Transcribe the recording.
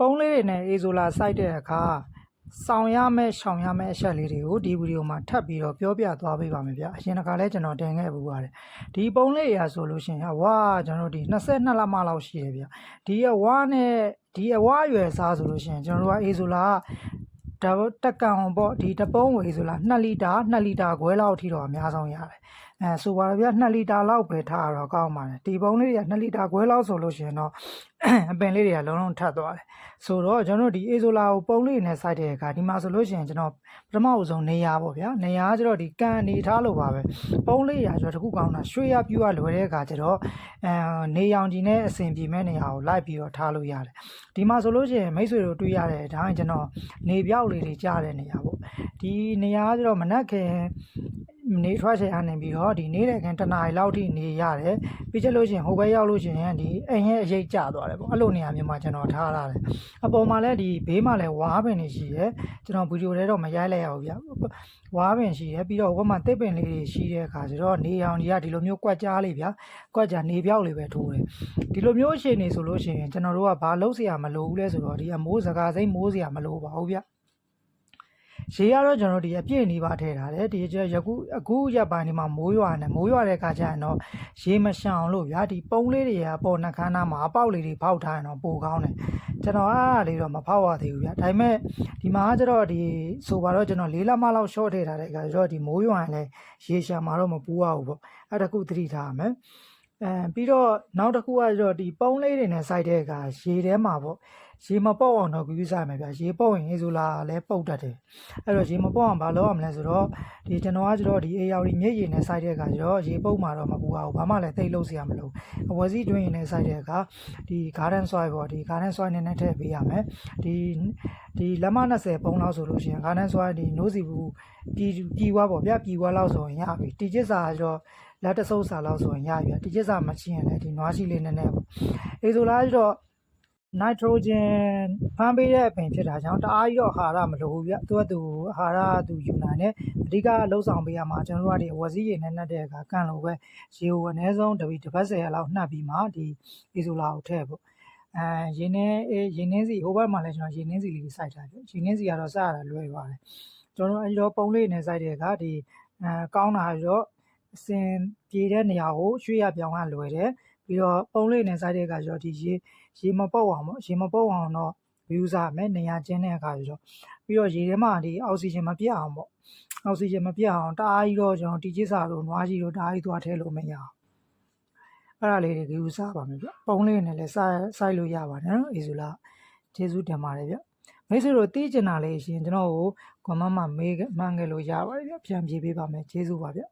ပုံးလေးတွေနဲ့အေဇိုလာစိုက်တဲ့အခါဆောင်ရမယ့်ရှောင်ရမယ့်အချက်လေးတွေကိုဒီဗီဒီယိုမှာထပ်ပြီးတော့ပြောပြသွားပေးပါမယ်ဗျအရင်တစ်ခါလဲကျွန်တော်တင်ခဲ့ပူပါတယ်ဒီပုံးလေးရာဆိုလို့ရှိရင်ဝါကျွန်တော်တို့ဒီ22လမှလောက်ရှိတယ်ဗျဒီအဝါနဲ့ဒီအဝါရွယ်စားဆိုလို့ရှိရင်ကျွန်တော်တို့ကအေဇိုလာတက်ကန်အောင်ပေါ့ဒီတပုံးဝေဆိုလား2လီတာခွဲလောက်အထိတော့အများဆုံးရတယ်ဆိုပါတော့ဗျ2လီတာလောက်ပဲထားတော့ကောင်းပါတယ်ဒီပုံးလေးတွေက2လီတာခွဲလောက်ဆိုလို့ရှိရင်တော့အပင်လေးတွေကလုံးလုံးထပ်သွားတယ်ဆိုတော့ကျွန်တော်ဒီအေဇိုလာကိုပုံးလေးနဲ့စိုက်တဲ့အခါဒီမှာဆိုလို့ရှိရင်ကျွန်တော်ပထမအဆုံးနေရာပေါ့ဗျာနေရာကျတော့ဒီကန်နေထားလို့ပါပဲပုံးလေးရာဆိုတော့တခုကောင်းတာရွှေရပြူရလွယ်တဲ့အခါကျတော့နေရောင်ကြီးနဲ့အဆင်ပြေမဲ့နေရာကိုလိုက်ပြီးတော့ထားလို့ရတယ်ဒီမှာဆိုလို့ရှိရင်မိတ်ဆွေတို့တွေ့ရတယ်ဒါရင်ကျွန်တော်နေပြောက်လေးတွေကြားတဲ့နေရာပေါ့ဒီနေရာကျတော့မနက်ခင်နေထွက်ချင်အနေပြီးတော့ဒီနေ့တဲ့ခင်တနားရီလောက်ထိနေရတယ်ပြီးချက်လို့ရှိရင်ဟိုဘက်ရောက်လို့ရှိရင်ဒီအိမ်ရဲ့အရေးကျသွားတယ်ပေါ့အဲ့လိုနေရာမျိုးမှာကျွန်တော်ထားရတယ်အပေါ်မှာလည်းဒီဘေးမှာလည်းဝါးပင်တွေရှိတယ်ကျွန်တော်ဗီဒီယိုထဲတော့မရိုက်လိုက်ရဘူးဗျဝါးပင်ရှိတယ်ပြီးတော့ဟိုဘက်မှာတစ်ပင်လေးတွေရှိတဲ့အခါကျတော့နေအောင်ကြီးကဒီလိုမျိုးကွက်ကြားလေးဗျကွက်ကြားနေပြောက်လေးပဲထိုးတယ်ဒီလိုမျိုးအခြေအနေဆိုလို့ရှိရင်ကျွန်တော်တို့ကဘာလုပ်เสียမလိုဘူးလဲဆိုတော့ဒီအမိုးစကားစိမ့်မိုးเสียမလိုပါဘူးဗျရေရတော့ကျွန်တော်ဒီအပြည့်နေပါထည့်ထားတယ်ဒီအခုရက်ပိုင်းဒီမှာမိုးရွာနေမိုးရွာတဲ့အခါကျရင်တော့ရေမရှောင်လို့ဗျာဒီပုံးလေးတွေကပေါ်နှခမ်းနားမှာအပေါက်လေးတွေဖောက်ထားရင်တော့ပိုကောင်းတယ်ကျွန်တော်အားလေးတော့မဖောက်ရသေးဘူးဗျာဒါပေမဲ့ဒီမှာကျတော့ဒီဆိုပါတော့ကျွန်တော်၄လမှလောက်ရှော့ထည့်ထားတဲ့အခါကျတော့ဒီမိုးရွာရင်လည်းရေရှောင်မှာတော့မပူရဘူးပေါ့အဲ့တခုသတိထားရမယ်ပြီးတော့နောက်တစ်ခုကကျတော့ဒီပုံးလေးတွေနဲ့စိုက်တဲ့အခါရေထဲမှာပေါ့ရေမပေါက်အောင်တော့ယူစားမယ်ဗျာရေပေါက်ရင်အေဇိုလာလည်းပုတ်တတ်တယ်အဲ့တော့ရေမပေါက်အောင်ဘာလုပ်ရမလဲဆိုတော့ဒီကျွန်တော်ကကျတော့ဒီအေရောက်ဒီမြစ်ရေနဲ့စိုက်တဲ့အခါကျတော့ရေပုတ်မှာတော့မပူအောင်ဘာမှလည်းသိလို့စရာမလိုအဝစီတွင်းရင်နဲ့စိုက်တဲ့အခါဒီ garden soil ပေါ့ဒီ garden soil နဲ့ထည့်ပေးရမယ်ဒီလက်မ20ပုံးလောက်ဆိုလို့ရှိရင် garden soil ဒီနိုးစီဘူးပြည်ဝါပေါ့ဗျာပြည်ဝါလောက်ဆိုရင်ရပြီတီကျစ်စာကျတော့လက်တဆုပ်စာလောက်ဆိုရင်ရပြီတီကျစ်စာမရှိရင်လည်းဒီနွားရှိလေးနည်းနည်းပေါ့အေဇိုလာကျတော့နိုက်ထရိုဂျင်ဖမ်းပေးတဲ့အပင်ဖြစ်တာကြောင့်တအားကြီးတော့အာဟာရမလိုဘူးဗျသူကသူအာဟာရသူယူနိုင်တယ်အဓိကလှုပ်ဆောင်ပေးရမှာကျွန်တော်တို့ကဒီဝစီရည်နဲ့နှက်တဲ့အခါကန်လို့ပဲရေကိုအနည်းဆုံးတစ်ပတ်10လောက်နှက်ပြီးမှဒီအေဇိုလာကိုထည့်ပေါ့ရေနှင်းစီဟိုဘက်မှာလည်းကျွန်တော်ရေနှင်းစီလေးစိုက်ထားတယ်ရေနှင်းစီကတော့စရတာလွယ်ပါတယ်ကျွန်တော်အဲဒီတော့ပုံးလေးနဲ့စိုက်တဲ့အခါဒီကောင်းတာတော့အစင်ပြေတဲ့နေရာကိုရွှေ့ရပြောင်းရလွယ်တယ်ပြီးတော့ပုံးလေးနဲ့စိုက်တဲ့အခါကျတော့ဒီရေမပုတ်အောင်ပေါ့ရေမပုတ်အောင်တော့ view စားမယ်နေရာကျင်းတဲ့အခါကျတော့ပြီးတော့ရေထဲမှာဒီအောက်ဆီဂျင်မပြတ်အောင်ပေါ့အောက်ဆီဂျင်မပြတ်အောင်တအားကြီးတော့ကျွန်တော်တီကျစ်စာတို့နွားကြီးတို့တအားကြီးသွားထဲလို့မရအောင်အဲ့ဒါလေးတွေ view စားပါမယ်ဗျပုံးလေးနဲ့လည်းစိုက်လို့ရပါတယ်နော်အေဇူလာကျေးဇူးတင်ပါတယ်ဗျမိတ်ဆွေတို့သိချင်တာလေးရှင်ကျွန်တော်ကို comment မှာမေးမှန်းခဲ့လို့ရပါတယ်ဗျပြန်ပြေးပေးပါမယ်ကျေးဇူးပါဗျ